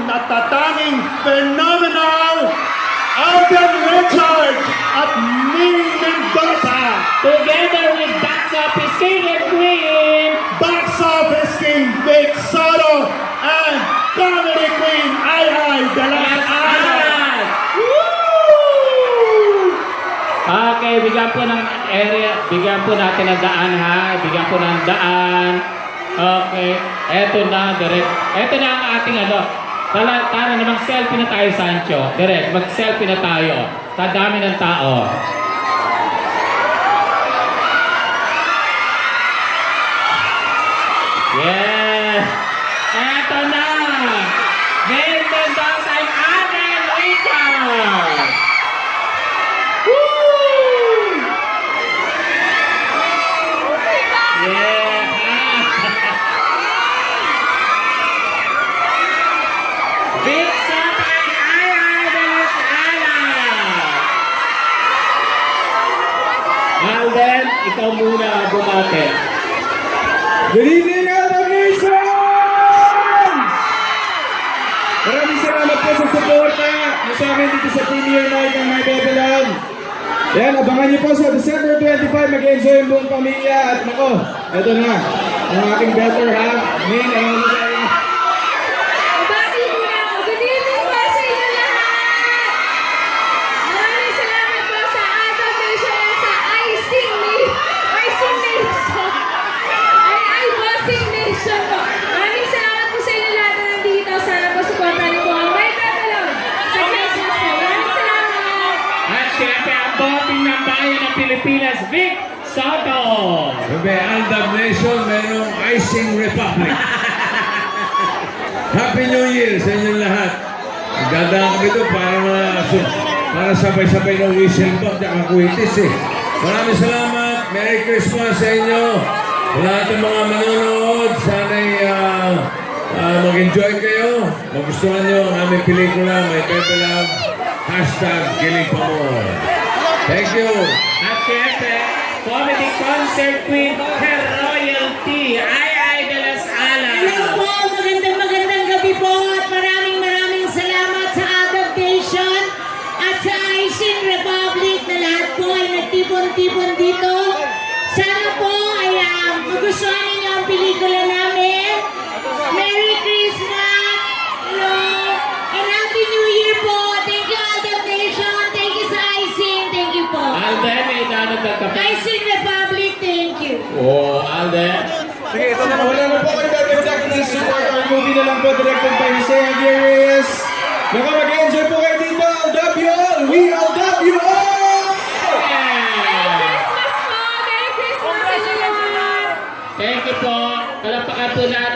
natatanging phenomenal Alden Richard at Ming Mendoza. Together with Box Office King and Queen. Box Office King Vic Soto and Comedy Queen Ai de las Alas. Okay, bigyan po ng area, bigyan po natin ng daan ha, bigyan po ng daan. Okay, eto na, direct. Eto na ang ating ano. Tara namang selfie na tayo, Sancho. Direct, mag-selfie na tayo. Sa dami ng tao. Yeah! Eto na! Ming Mendoza and Alden Richard! Woo! Yeah! Big Soto and Ai de las Alas! Alden, ikaw muna bumate. Good evening, Adam Nation! Maraming salamat po sa suporta nyo sa amin dito sa premiere night ng My Bebe Love. Yan, abangan niyo po sa December 25, mag-enjoy yung buong pamilya. At nako, eto na, ang aking better half, Min, ang Good evening po sa inyo lahat! Maraming salamat po sa Adam Nation at sa Icing Nation po. Maraming salamat po sa inyo lahat na nandito. Sana po supportan niyo po ang My Bebe Love sa Christmas po. Maraming salamat! At syempre, ang bossing ng bayan ng Pilipinas, Vic Soto! Bebe, Aldab Nation, merong Icing Republic. Happy New Year sa inyong lahat. Magdadaan kami ito para sabay-sabay ng whistle ba at kuwitis eh. Maraming salamat. Merry Christmas sa inyo. Sa lahat ng mga manonood, sana'y mag-enjoy kayo. Magustuhan nyo ang aming pelikula, My Bebe Love. #Kilig pa more. Thank you. At syempre, comedy concert queen, Her Royalty, Ai de las Alas! Hello po, magandang gabi po at maraming salamat sa adaptation at sa Icing Republic na lahat po ay nagtipon-tipon dito. Sana po ay magustuhan ninyo ang pelikula namin. Merry Christmas! Hello! And Happy New Year po! Thank you adaptation! Thank you sa Icing! Thank you po! Alden, may idadagdag ka pa. Icing Republic, thank you! Oh, Alden. Sige, ito na. Wala na po kayo dagdag ng support our movie na lang po directed by Jose Javier Reyes. Baka mag-enjoy po kayo dito. I'll dub you all. We all dub you all! Christmas po! Merry Christmas sa inyo lahat! Thank you po. Palapakan po natin.